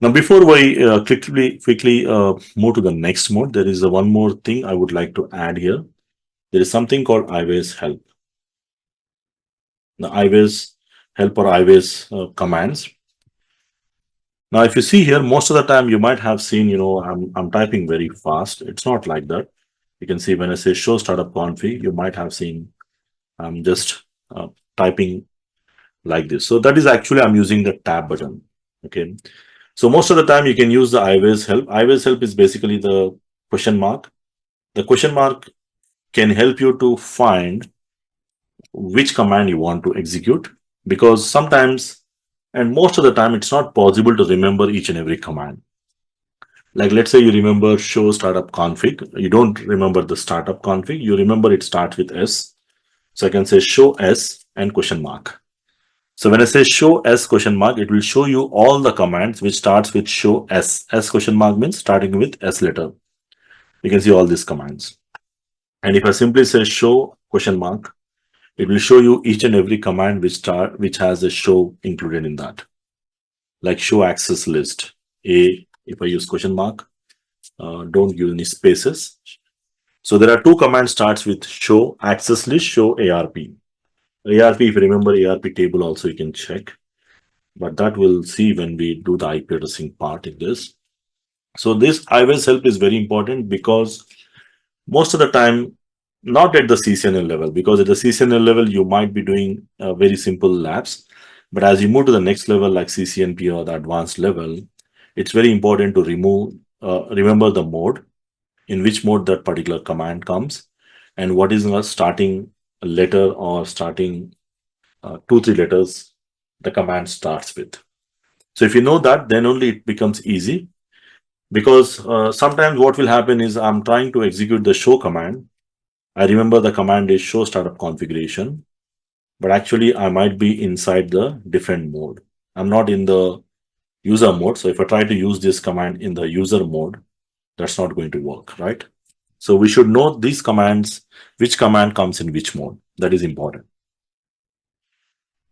Now, before we quickly move to the next mode, there is one more thing I would like to add here. There is something called iWays help. The iWays help or iWays commands. Now, if you see here, most of the time you might have seen, I'm typing very fast. It's not like that. You can see when I say show startup config, you might have seen I'm just typing like this. So that is actually I'm using the tab button. Okay. So most of the time you can use the iWays help. iWays help is basically the question mark. The question mark can help you to find which command you want to execute, because sometimes and most of the time it's not possible to remember each and every command. Like let's say you remember show startup config, you don't remember the startup config, you remember it starts with S. So I can say show S and question mark. So when I say show S question mark, it will show you all the commands which starts with show S. S question mark means starting with S letter. You can see all these commands. And if I simply say show question mark, it will show you each and every command which has a show included in that. Like show access list. If I use question mark, don't give any spaces. So there are two commands starts with show access list, show ARP. ARP, if you remember ARP table also you can check, but that we'll see when we do the IP addressing part in this. So this iWays help is very important because most of the time, not at the CCNA level, because at the CCNA level, you might be doing very simple labs. But as you move to the next level, like CCNP or the advanced level, it's very important to remember the mode, in which mode that particular command comes, and what is the starting letter or starting 2-3 letters the command starts with. So if you know that, then only it becomes easy, because sometimes what will happen is I'm trying to execute the show command. I remember the command is show startup configuration, but actually I might be inside the different mode. I'm not in the user mode. So if I try to use this command in the user mode, that's not going to work, right? So we should know these commands, which command comes in which mode. That is important.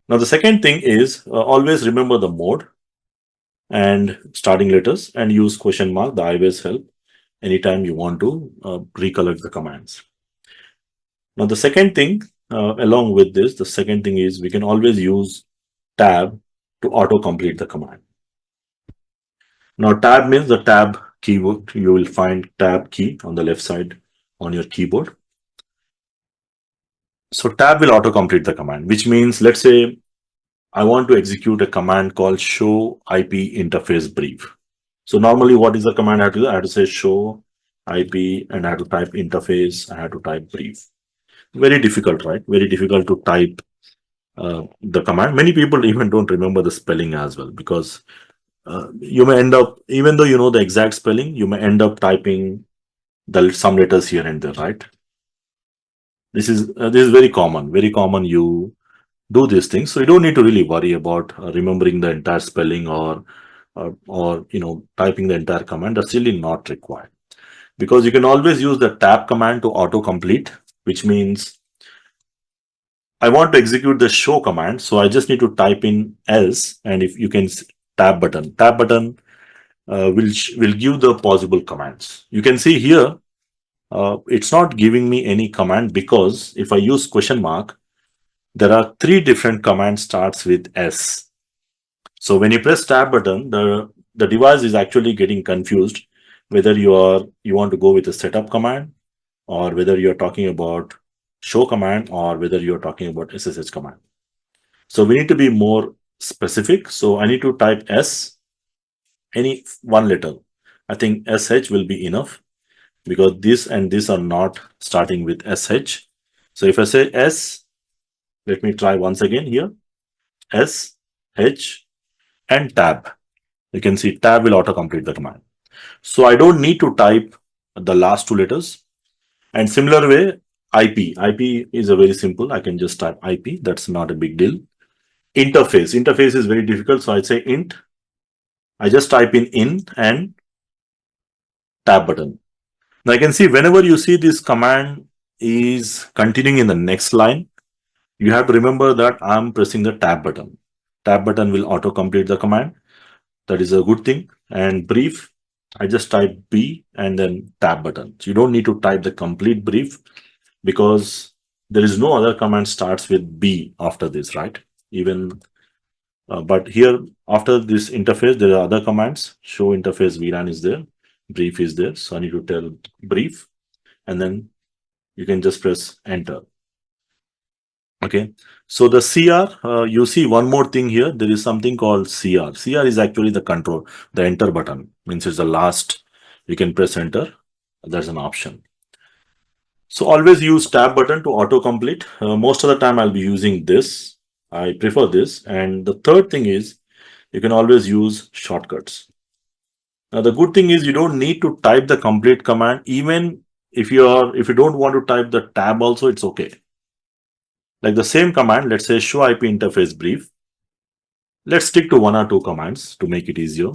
Now, the second thing is always remember the mode and starting letters and use question mark, the iWays help, anytime you want to recollect the commands. Now, the second thing, along with this, the second thing is we can always use tab to auto-complete the command. Now, tab means the tab keyword. You will find tab key on the left side on your keyboard. So tab will auto-complete the command, which means, let's say, I want to execute a command called show IP interface brief. So normally what is the command I have to do? I have to say show IP and I have to type interface, I have to type brief. Very difficult, right? Very difficult to type the command. Many people even don't remember the spelling as well, because you may end up, even though you know the exact spelling, you may end up typing some letters here and there, right? This is very common. Very common. You do these things, so you don't need to really worry about remembering the entire spelling or typing the entire command. That's really not required, because you can always use the tab command to auto complete, which means I want to execute the show command, so I just need to type in else, and if you can tab button will give the possible commands. You can see here it's not giving me any command, because if I use question mark, there are 3 different commands starts with S. So when you press tab button, the device is actually getting confused whether you want to go with a setup command, or whether you're talking about show command, or whether you're talking about SSH command. So we need to be more specific. So I need to type S, any one letter. I think SH will be enough, because this and this are not starting with SH. So if I say S, let me try once again here, S, H, and tab. You can see tab will auto-complete the command. So I don't need to type the last 2 letters. And similar way, IP is a very simple. I can just type IP. That's not a big deal. Interface is very difficult. So I say int. I just type in and tab button. Now you can see whenever you see this command is continuing in the next line, you have to remember that I'm pressing the tab button. Tab button will auto-complete the command. That is a good thing. And brief, I just type B and then tab button. So you don't need to type the complete brief because there is no other command starts with B after this, right? Even but here after this interface, there are other commands. Show interface VLAN is there, brief is there. So I need to tell brief, and then you can just press enter. Okay. So the CR, you see one more thing here. There is something called CR. CR is actually the control, the enter button means it's the last. You can press enter. There's an option. So always use tab button to autocomplete. Most of the time I'll be using this. I prefer this. And the third thing is you can always use shortcuts. Now the good thing is you don't need to type the complete command. Even if you don't want to type the tab also, it's okay. Like the same command, let's say show IP interface brief. Let's stick to one or two commands to make it easier.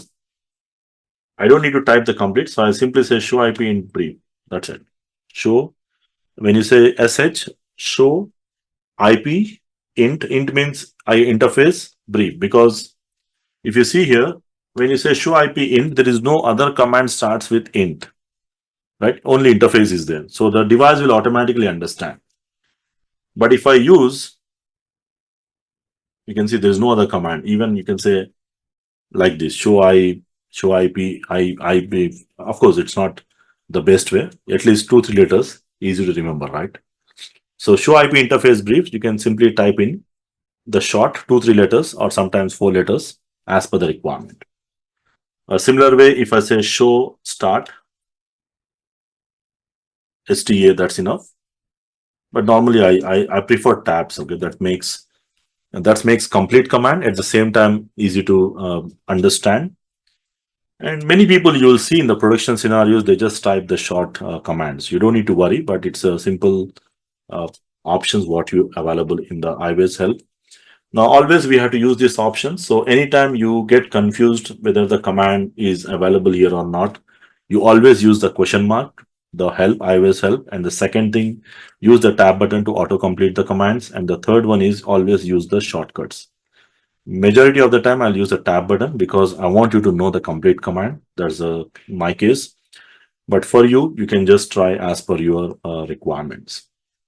I don't need to type the complete, so I simply say show IP in brief. That's it. Show, when you say sh, show IP int means I interface brief, because if you see here, when you say show IP int, there is no other command starts with int, right? Only interface is there. So the device will automatically understand. But if I use, you can see there's no other command. Even you can say like this, show IP, IP. Of course, it's not the best way. At least 2-3 letters, easy to remember, right? So show IP interface brief, you can simply type in the short 2-3 letters or sometimes 4 letters as per the requirement. A similar way, if I say show start STA, that's enough. But normally I prefer tabs. Okay, that makes complete command at the same time easy to understand. And many people you will see in the production scenarios, they just type the short commands. You don't need to worry, but it's a simple uh, options what you available in the iWays help. Now, always we have to use this option. So anytime you get confused whether the command is available here or not, you always use the question mark, the help, iWays help. And the second thing, use the tab button to auto-complete the commands. And the third one is always use the shortcuts. Majority of the time, I'll use the tab button because I want you to know the complete command. That's my case. But for you, you can just try as per your requirements.